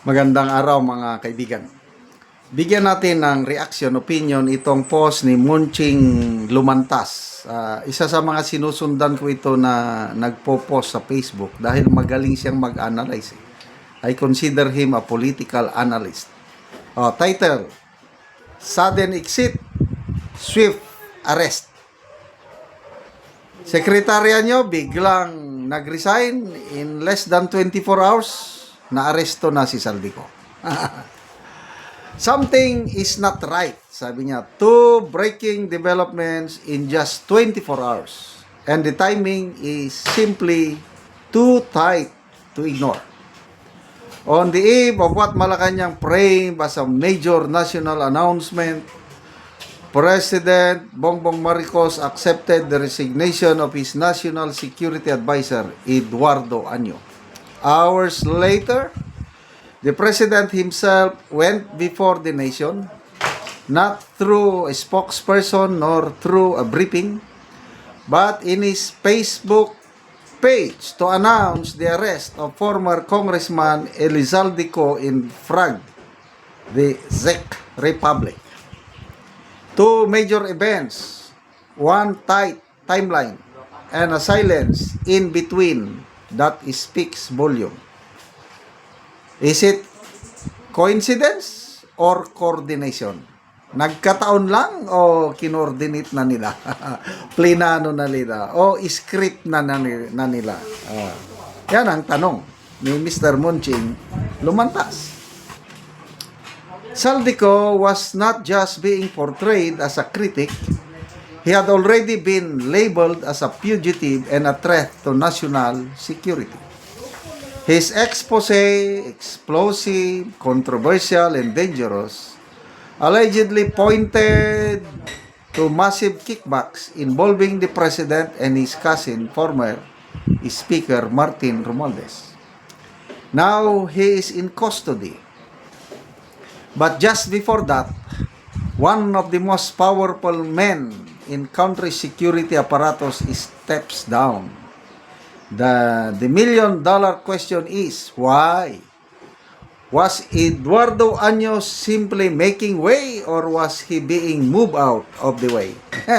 Magandang araw mga kaibigan. Bigyan natin ng reaction, opinion itong post ni Munching Lumantas. Isa sa mga sinusundan ko ito na nagpo-post sa Facebook dahil magaling siyang mag-analyze. I consider him a political analyst. Title, Sudden Exit, Swift Arrest. Sekretarya nyo biglang nag-resign in less than 24 hours. Na-aresto na si Saldico. Something is not right, sabi niya. Two breaking developments in just 24 hours. And the timing is simply too tight to ignore. On the eve of what Malacanang framed as a major national announcement, President Bongbong Marcos accepted the resignation of his National Security Advisor, Eduardo Año. Hours later, the President himself went before the nation, not through a spokesperson nor through a briefing, but in his Facebook page to announce the arrest of former Congressman Elizalde in Frag, the Czech Republic. Two major events, one tight timeline, and a silence in between that speaks volume. Is it coincidence or coordination? Nagkataon lang o kinoordinate na nila? Plinano na nila? O script na nila? Yan ang tanong ni Mr. Munching Lumantas. Saldico was not just being portrayed as a critic. He had already been labeled as a fugitive and a threat to national security. His expose, explosive, controversial, and dangerous, allegedly pointed to massive kickbacks involving the president and his cousin, former Speaker Martin Romualdez. Now he is in custody. But just before that, one of the most powerful men in country security apparatus steps down. The million-dollar question is, why? Was Eduardo Año simply making way or was he being moved out of the way?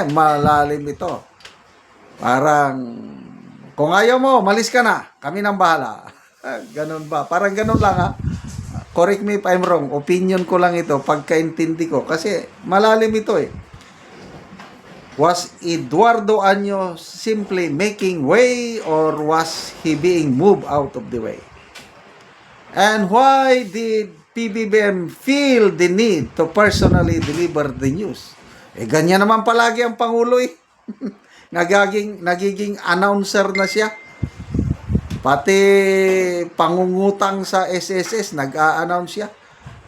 Malalim ito. Parang, kung ayaw mo, malis ka na. Kami nang bahala. Ganun ba? Parang ganun lang ha. Correct me if I'm wrong. Opinion ko lang ito. Pagkaintindi ko. Kasi malalim ito eh. Was Eduardo Año simply making way or was he being moved out of the way? And why did PBBM feel the need to personally deliver the news? Ganyan naman palagi ang Pangulo eh. Nagiging announcer na siya. Pati pangungutang sa SSS, nag-a-announce siya.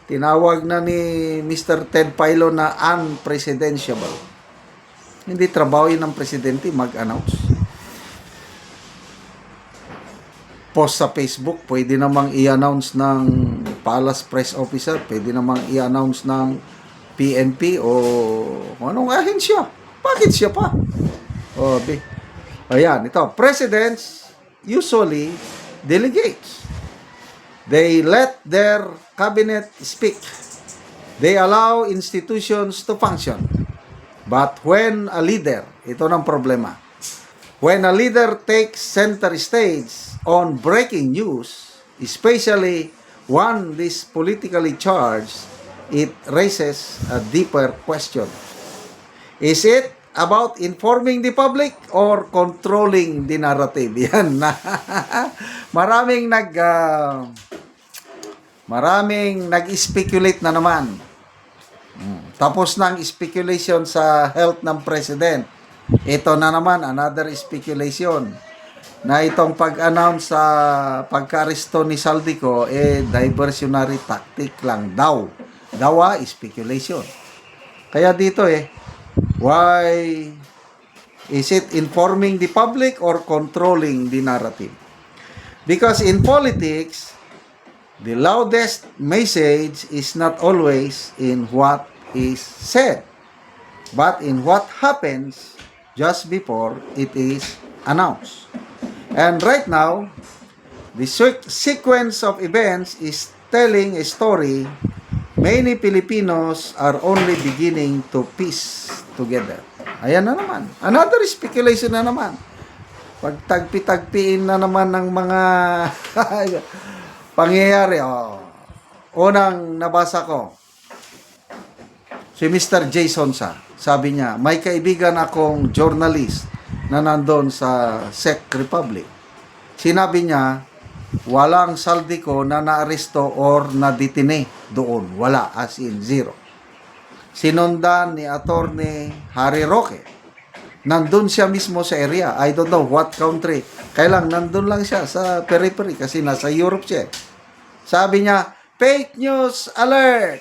Tinawag na ni Mr. Ted Pailo na unpresidentiable. Hindi trabaho yun ng presidente mag-announce. Post sa Facebook, pwede namang i-announce ng Palace Press Officer, pwede namang i-announce ng PNP o anong ahensya. Bakit siya pa? Ayan, ito. Presidents usually delegates. They let their cabinet speak. They allow institutions to function. But when a leader, ito ng problema, when a leader takes center stage on breaking news, especially one this politically charged, it raises a deeper question. Is it about informing the public or controlling the narrative? Yan na. maraming nag-speculate na naman. Tapos ng speculation sa health ng president. Ito na naman, another speculation. Na itong pag-announce sa pagka-aresto ni Saldico, diversionary tactic lang daw. Dawa, speculation. Kaya dito why is it informing the public or controlling the narrative? Because in politics, the loudest message is not always in what is said, but in what happens just before it is announced. And right now, The sequence of events is telling a story many Filipinos are only beginning to piece together. Ayan na naman. Another speculation na naman. Pagtagpi-tagpiin na naman ng mga pangyayari. Oh. Unang nabasa ko, si Mr. Jason sabi niya, may kaibigan akong journalist na nandun sa Czech Republic. Sinabi niya, walang Saldico na naaresto or nadetine doon. Wala, as in zero. Sinundan ni Attorney Harry Roque. Nandun siya mismo sa area. I don't know what country. Kailang nandun lang siya sa periphery kasi nasa Europe siya. Sabi niya, fake news alert!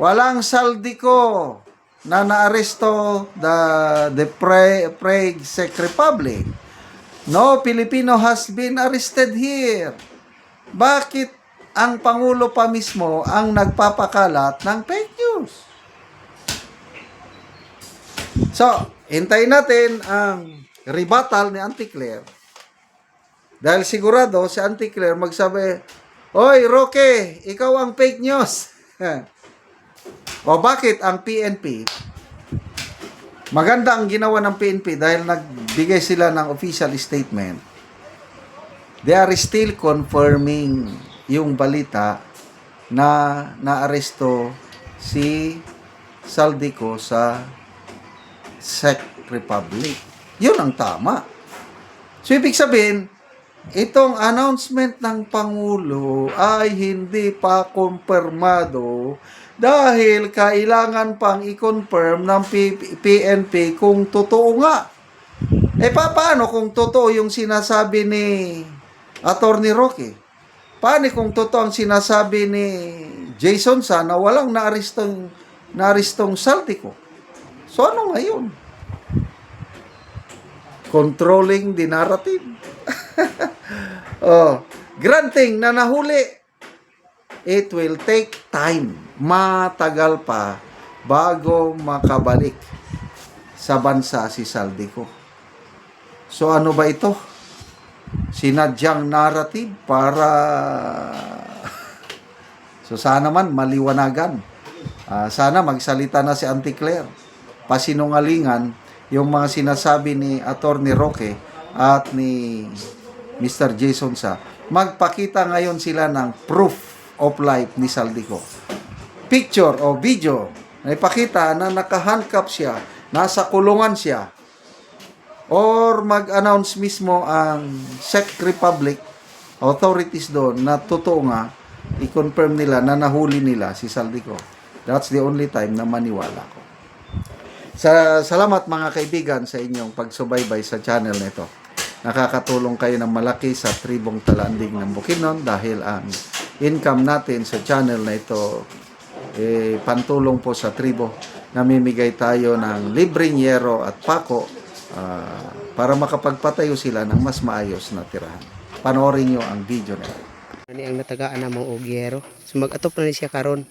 Walang Saldico na naaresto the Prague Czech Republic. No Filipino has been arrested here. Bakit ang Pangulo pa mismo ang nagpapakalat ng fake news? So, hintayin natin ang rebuttal ni Auntie Claire. Dahil sigurado si Auntie Claire magsabi, Oy, Roque, ikaw ang fake news. O bakit ang PNP? Maganda ang ginawa ng PNP dahil nagbigay sila ng official statement. They are still confirming yung balita na naaresto si Saldico sa Czech Republic. Yun ang tama. So, ibig sabihin, itong announcement ng Pangulo ay hindi pa kumpirmado dahil kailangan pang i-confirm ng PNP kung totoo nga. Paano kung totoo yung sinasabi ni Attorney Roque? Paano kung totoo ang sinasabi ni Jason na walang naaristong Saldico? So ano ngayon? Controlling the narrative. Granting na nahuli, it will take time. Matagal pa bago makabalik sa bansa si Saldico. So ano ba ito? Sinadyang narrative para so sana man maliwanagan. Sana magsalita na si Auntie Claire. Pasinungalingan yung mga sinasabi ni Attorney Roque at ni Mr. Jason magpakita ngayon sila ng proof of life ni Saldico. Picture o video na ipakita na nakahandcuff siya, nasa kulungan siya, or mag-announce mismo ang Czech Republic authorities doon na totoo nga, i-confirm nila na nahuli nila si Saldico. That's the only time na maniwala ko. Salamat mga kaibigan sa inyong pagsubaybay sa channel nito. Nakakatulong kayo ng malaki sa tribong Talanding ng Bukidnon dahil ang income natin sa channel na ito pantulong po sa tribo. Namimigay tayo ng libreng yero at pako para makapagpatayo sila ng mas maayos na tirahan. Panoorin nyo ang video na ito. Ano ang natagaan na mong ogyero. So mag-atop na siya karon.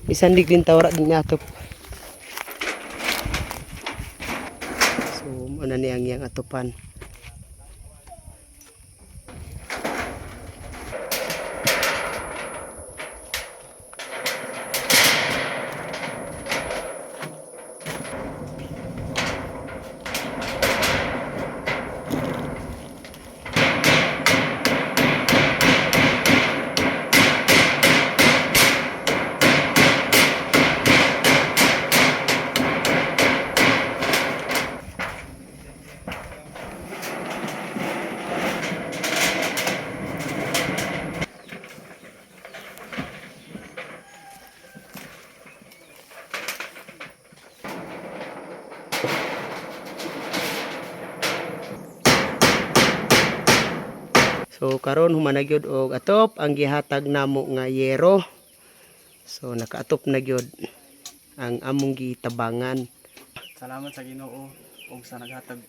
Isang din tawra din atop. So ano niyang yang atopan. So karon humanagyod og atop ang gihatag namo nga yero. So nakaatop na gyud ang among gitabangan. Salamat sa Ginoo ug sa naghatag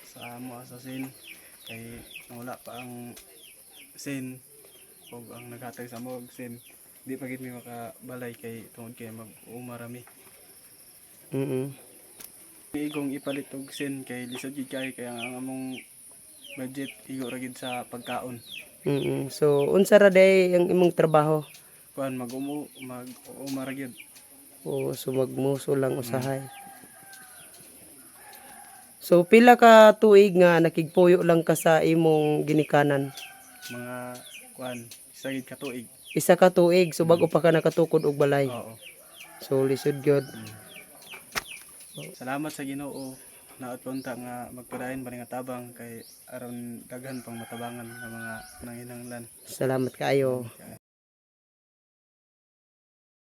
sa amo sa sin kay wala pa ang sin ug ang naghatag sa mo og sin di pa gid mi makabalay kay tungod kay mag-umarami. Igong ipalit og sin kay lisod gid kay ang among budget igo ra gid sa pagkaon. So unsa ra day ang imong trabaho? Kuan mag-umara gyud. O so magmuso lang usahay. So pila ka tuig nga nakigpuyo lang ka sa imong ginikanan? Mga kuan isa gid ka tuig. Isa ka tuig, so bago pa ka nakatukod og balay. Oo. So lisod gyud. Salamat sa Ginoo. Naot punta nga magpadayon ba nga tabang kay aron daghan pang matabangan nga mga nanginahanglan. Salamat kaayo.